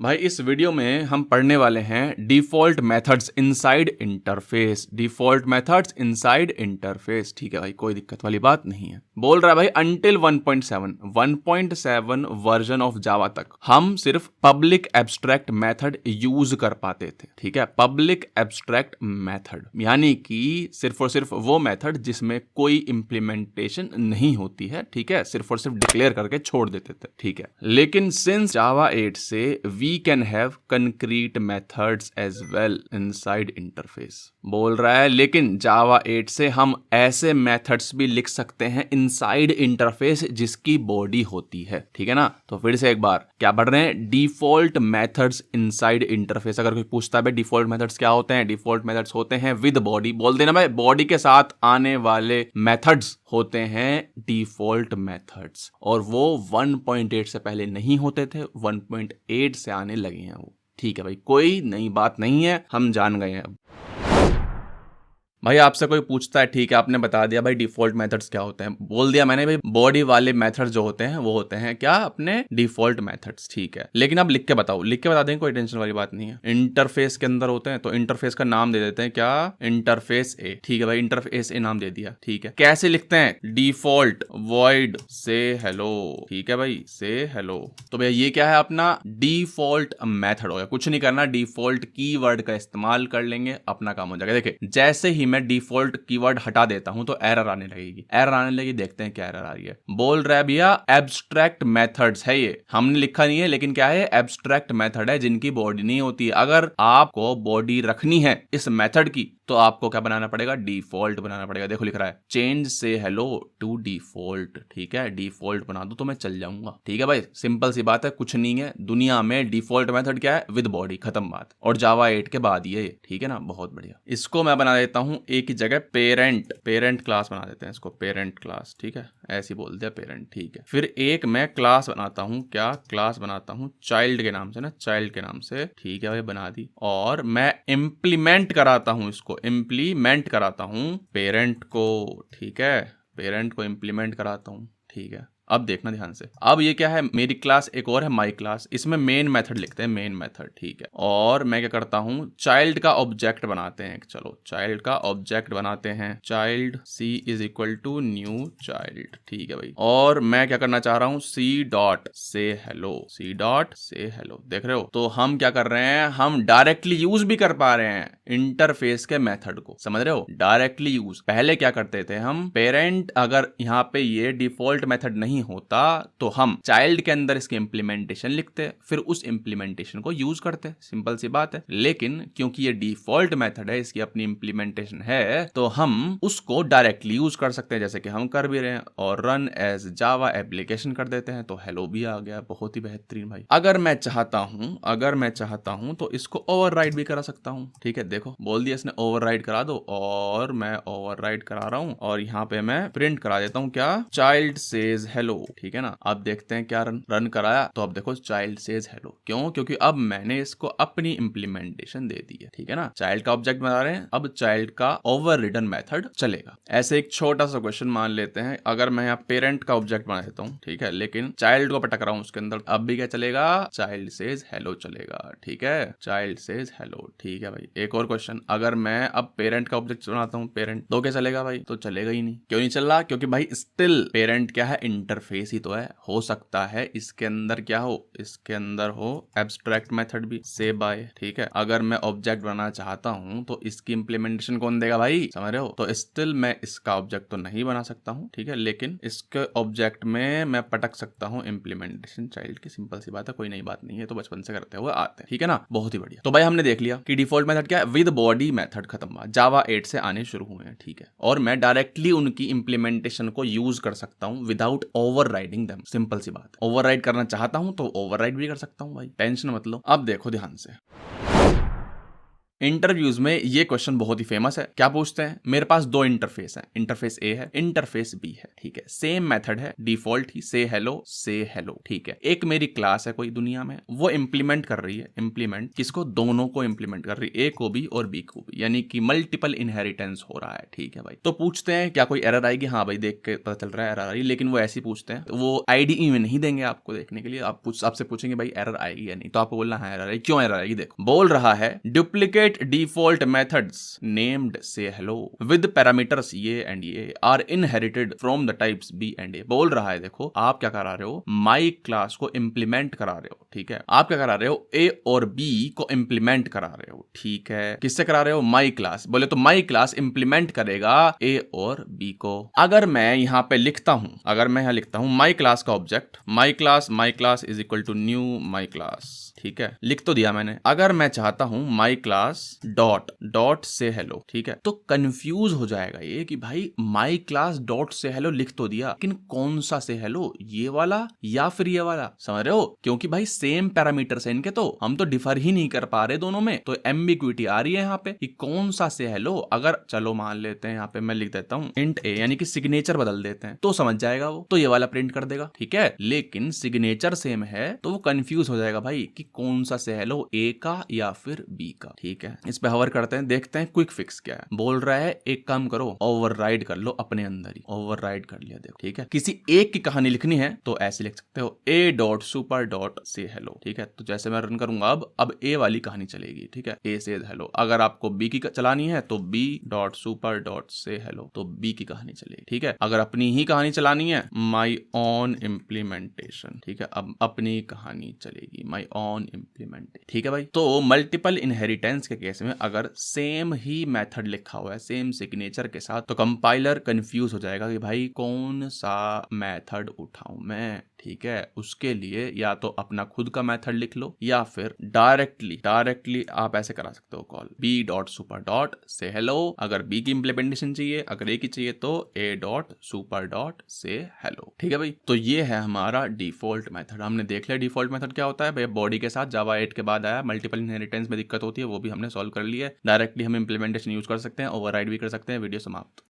भाई इस वीडियो में हम पढ़ने वाले हैं default methods inside interface. Default methods inside interface, ठीक है भाई, कोई दिक्कत वाली बात नहीं है। बोल रहा है भाई अंटिल 1.7 वर्जन ऑफ जावा तक हम सिर्फ पब्लिक एब्स्ट्रैक्ट मेथड यूज कर पाते थे, ठीक है। पब्लिक एब्स्ट्रैक्ट मेथड यानी कि सिर्फ और सिर्फ वो मेथड जिसमें कोई इंप्लीमेंटेशन नहीं होती है, ठीक है, सिर्फ और सिर्फ डिक्लेयर करके छोड़ देते थे, ठीक है। लेकिन सिंस जावा 8 से we can have concrete methods as well inside interface. बोल रहा है लेकिन जावा 8 से हम ऐसे मेथड्स भी लिख सकते हैं इनसाइड इंटरफेस जिसकी बॉडी होती है, ठीक है ना। तो फिर से एक बार क्या पढ़ रहे हैं, डिफॉल्ट मेथड्स इनसाइड इंटरफेस। अगर कोई पूछता है भाई डिफॉल्ट मेथड्स क्या होते हैं, डिफॉल्ट मेथड्स होते हैं विद बॉडी, बोल देना भाई बॉडी के साथ आने वाले मेथड्स होते हैं डिफॉल्ट मेथड्स। और वो 1.8 से पहले नहीं होते थे, 1.8 से आने लगे हैं वो, ठीक है भाई, कोई नई बात नहीं है, हम जान गए हैं अब। भाई आपसे कोई पूछता है, ठीक है आपने बता दिया भाई डिफॉल्ट मेथड्स क्या होते हैं, बोल दिया मैंने भाई बॉडी वाले मेथड्स जो होते हैं वो होते हैं क्या, अपने डिफॉल्ट मेथड्स, ठीक है। लेकिन अब लिख के बताओ, लिख के बता देंगे, कोई टेंशन वाली बात नहीं है। इंटरफेस के अंदर होते हैं तो इंटरफेस का नाम दे देते हैं क्या, इंटरफेस ए, ठीक है भाई, इंटरफेस ए नाम दे दिया, ठीक है। कैसे लिखते हैं, डिफॉल्ट वॉइड से हेलो, ठीक है भाई, से हेलो। तो भैया ये क्या है, अपना डिफॉल्ट मेथड हो गया, कुछ नहीं करना, डिफॉल्ट कीवर्ड का इस्तेमाल कर लेंगे, अपना काम हो जाएगा। देखिए जैसे ही मैं डिफॉल्ट कीवर्ड हटा देता हूं तो एरर आने लगेगी, एरर आने लगी, देखते हैं क्या एरर आ रही है। बोल रहा है भैया एब्स्ट्रैक्ट मेथड्स है ये, हमने लिखा नहीं है लेकिन क्या है, एब्स्ट्रैक्ट मेथड है जिनकी बॉडी नहीं होती है। अगर आपको बॉडी रखनी है इस मेथड की तो आपको क्या बनाना पड़ेगा, डिफॉल्ट बनाना पड़ेगा। देखो लिख रहा है चेंज से हेलो टू डिफॉल्ट, ठीक है, डिफॉल्ट बना दो तो मैं चल जाऊंगा, ठीक है भाई, सिंपल सी बात है, कुछ नहीं है दुनिया में। डिफॉल्ट मेथड क्या है, विद बॉडी, खत्म बात। और जावा 8 के बाद ये, ठीक है ना, बहुत बढ़िया। इसको मैं बना देता हूं एक ही जगह, पेरेंट क्लास बना देते हैं इसको, पेरेंट क्लास, ठीक है, ऐसे बोल दिया पेरेंट, ठीक है। फिर एक मैं क्लास बनाता हूं, क्या क्लास बनाता हूं, चाइल्ड के नाम से ना, चाइल्ड के नाम से, ठीक है भाई, बना दी। और मैं इम्प्लीमेंट कराता हूं इसको, इम्प्लीमेंट कराता हूं पेरेंट को, ठीक है, पेरेंट को इम्प्लीमेंट कराता हूं, ठीक है। अब देखना ध्यान से, अब ये क्या है, मेरी क्लास एक और है माई क्लास, इसमें मेन मेथड लिखते हैं, मेन मेथड, ठीक है। और मैं क्या करता हूं, चाइल्ड का ऑब्जेक्ट बनाते हैं, चलो चाइल्ड का ऑब्जेक्ट बनाते हैं, child c is equal to new child, ठीक है भाई। और मैं क्या करना चाह रहा हूं, सी डॉट से हेलो, सी डॉट से हेलो, देख रहे हो। तो हम क्या कर रहे हैं, हम डायरेक्टली यूज भी कर पा रहे हैं इंटरफेस के मेथड को, समझ रहे हो, डायरेक्टली यूज। पहले क्या करते थे हम, पेरेंट अगर यहाँ पे ये डिफॉल्ट मेथड नहीं होता तो हम चाइल्ड के अंदर इसके इंप्लीमेंटेशन लिखते, फिर उस इंप्लीमेंटेशन को यूज करते, सिंपल सी बात है। लेकिन क्योंकि ये डिफॉल्ट मेथड है, इसकी अपनी इंप्लीमेंटेशन है, तो हम उसको डायरेक्टली यूज कर सकते हैं, जैसे कि हम कर भी रहे हैं। और रन एज जावा एप्लीकेशन कर देते हैं तो हेलो भी आ गया, बहुत ही बेहतरीन भाई। अगर मैं चाहता हूं तो इसको ओवरराइड भी करा सकता हूं, ठीक है। देखो बोल दिया इसने ओवरराइड करा दो, और मैं ओवरराइड करा रहा हूं, और यहाँ पे मैं प्रिंट करा देता हूं क्या, चाइल्ड सेज हेलो, ठीक है ना। अब देखते हैं क्या रन कराया, तो अब देखो चाइल्ड सेज हेलो, क्यों, क्योंकि अब मैंने इसको अपनी इंप्लीमेंटेशन दे दी है, ठीक है ना। चाइल्ड का ऑब्जेक्ट बना रहे हैं, अब चाइल्ड का ओवर रिडन मेथड चलेगा। ऐसे एक छोटा सा क्वेश्चन मान लेते हैं, अगर मैं यहाँ पेरेंट का ऑब्जेक्ट बना देता हूँ, ठीक है, लेकिन चाइल्ड को पटक रहा हूँ उसके अंदर, अब भी क्या चलेगा, चाइल्ड सेज हेलो चलेगा, ठीक है, चाइल्ड सेज हेलो, ठीक है भाई। एक और क्वेश्चन, अगर मैं अब पेरेंट का ऑब्जेक्ट बनाता हूँ पेरेंट, तो क्या चलेगा भाई, तो चलेगा ही नहीं। क्यों नहीं चल रहा, क्योंकि भाई स्टिल पेरेंट क्या है, इंटरफेस ही तो है। हो सकता है इसके अंदर क्या हो, इसके अंदर हो एब्स्ट्रैक्ट मेथड भी, से बाय, ठीक है। अगर मैं ऑब्जेक्ट बनाना चाहता हूं तो इसकी इंप्लीमेंटेशन कौन देगा भाई, समझ रहे हो। तो स्टिल मैं इसका ऑब्जेक्ट तो नहीं बना सकता हूं, ठीक है, लेकिन इसके ऑब्जेक्ट में मैं पटक सकता हूं इंप्लीमेंटेशन चाइल्ड की, सिंपल सी बात है, कोई नई बात नहीं है, तो बचपन से करते हुए आते हैं, ठीक है ना, बहुत ही बढ़िया। तो भाई हमने देख लिया कि डिफॉल्ट मेथड क्या है, विद बॉडी मेथड खत्म, जावा 8 से आने शुरू हुए हैं, ठीक है। और मैं डायरेक्टली उनकी इंप्लीमेंटेशन को यूज कर सकता हूं विदाउट ओवरराइडिंग देम, सिंपल सी बात। ओवरराइड करना चाहता हूं तो ओवरराइड भी कर सकता हूं भाई, टेंशन मत लो। अब देखो ध्यान से, इंटरव्यूज में ये क्वेश्चन बहुत ही फेमस है। क्या पूछते हैं, मेरे पास दो इंटरफेस है, इंटरफेस ए है, इंटरफेस बी है, ठीक है, सेम मेथड है, डिफॉल्ट ही से हेलो, ठीक है। एक मेरी क्लास है कोई दुनिया में, वो इंप्लीमेंट कर रही है, इंप्लीमेंट किसको, दोनों को इंप्लीमेंट कर रही है, ए को भी और बी को भी, यानी कि मल्टीपल इनहेरिटेंस हो रहा है, ठीक है भाई। तो पूछते हैं क्या कोई एरर आएगी, हाँ भाई देख के पता चल रहा है एरर आ रही, लेकिन वो ऐसे पूछते हैं, वो आईडीई में नहीं देंगे आपको देखने के लिए, आपसे पूछेंगे भाई एरर आएगी या नहीं, तो आपको बोलना है एरर आएगी। क्यों एरर आएगी, देखो बोल रहा है duplicate default methods named say hello with parameters ये एंड ये are inherited from the types B and A. बोल रहा है देखो आप क्या करा रहे हो, माई क्लास को इंप्लीमेंट करा रहे हो, ठीक है, आप क्या करा रहे हो, ए और बी को इंप्लीमेंट करा रहे हो, ठीक है, किससे करा रहे हो, माई क्लास। बोले तो माई क्लास इंप्लीमेंट करेगा ए और बी को। अगर मैं यहाँ पे लिखता हूं, अगर मैं यहाँ लिखता हूं माई क्लास का object my class is equal to new my class, ठीक है, लिख तो दिया मैंने। अगर मैं चाहता हूं माई क्लास डॉट से हेलो, ठीक है, तो कंफ्यूज हो जाएगा ये कि भाई माई क्लास डॉट से हेलो लिख तो दिया, लेकिन कौन सा से हेलो, ये वाला या फिर ये वाला, समझ रहे हो, क्योंकि भाई सेम पैरामीटर्स है इनके, तो हम तो डिफर ही नहीं कर पा रहे दोनों में, तो एम्बिग्विटी आ रही है यहाँ पे कि कौन सा से हेलो। अगर चलो मान लेते हैं यहाँ पे मैं लिख देता हूँ इंट ए, यानी कि सिग्नेचर बदल देते हैं, तो समझ जाएगा वो, तो ये वाला प्रिंट कर देगा, ठीक है, लेकिन सिग्नेचर सेम है तो वो कंफ्यूज हो जाएगा भाई कि कौन सा से हेलो, ए का या फिर बी का, ठीक है। इस पे हवर करते हैं, देखते हैं क्विक फिक्स क्या है। बोल रहा है एक काम करो, ओवरराइड कर लो अपने अंदर ही, ओवरराइड कर लिया, देखो, ठीक है। किसी एक की कहानी लिखनी है तो ऐसे लिख सकते हो ए डॉट सुपर डॉट से हेलो, ठीक है, तो जैसे मैं रन करूंगा अब ए वाली कहानी चलेगी, ठीक है, ए से हेलो। अगर आपको बी की चलानी है तो बी डॉट सुपर डॉट से हेलो, तो बी की कहानी चलेगी, ठीक है। अगर अपनी ही कहानी चलानी है माई ऑन इम्प्लीमेंटेशन, ठीक है, अब अपनी कहानी चलेगी माई ऑन इम्प्लीमेंट, ठीक है भाई। तो मल्टीपल इनहेरिटेंस के केस में अगर सेम ही मेथड लिखा हुआ है सेम सिग्नेचर के साथ, तो कंपाइलर कंफ्यूज हो जाएगा कि भाई कौन सा मेथड उठाऊं मैं, ठीक है। उसके लिए या तो अपना खुद का मेथड लिख लो या फिर डायरेक्टली आप ऐसे करा सकते हो call B dot super dot से हेलो। अगर बी की इंप्लीमेंटेशन चाहिए, अगर ए की चाहिए तो ए डॉट सुपर डॉट से हेलो, ठीक है भाई। तो ये है हमारा डिफॉल्ट मेथड। हमने देख लिया डिफॉल्ट मेथड क्या होता है भाई, बॉडी के साथ जावा 8 के बाद आया, मल्टीपल इनहेरिटेंस में दिक्कत होती है वो भी हमने सॉल्व कर लिया है। डायरेक्टली हम इंप्लीमेंटेशन यूज कर सकते हैं, ओवरराइड भी कर सकते हैं। वीडियो समाप्त।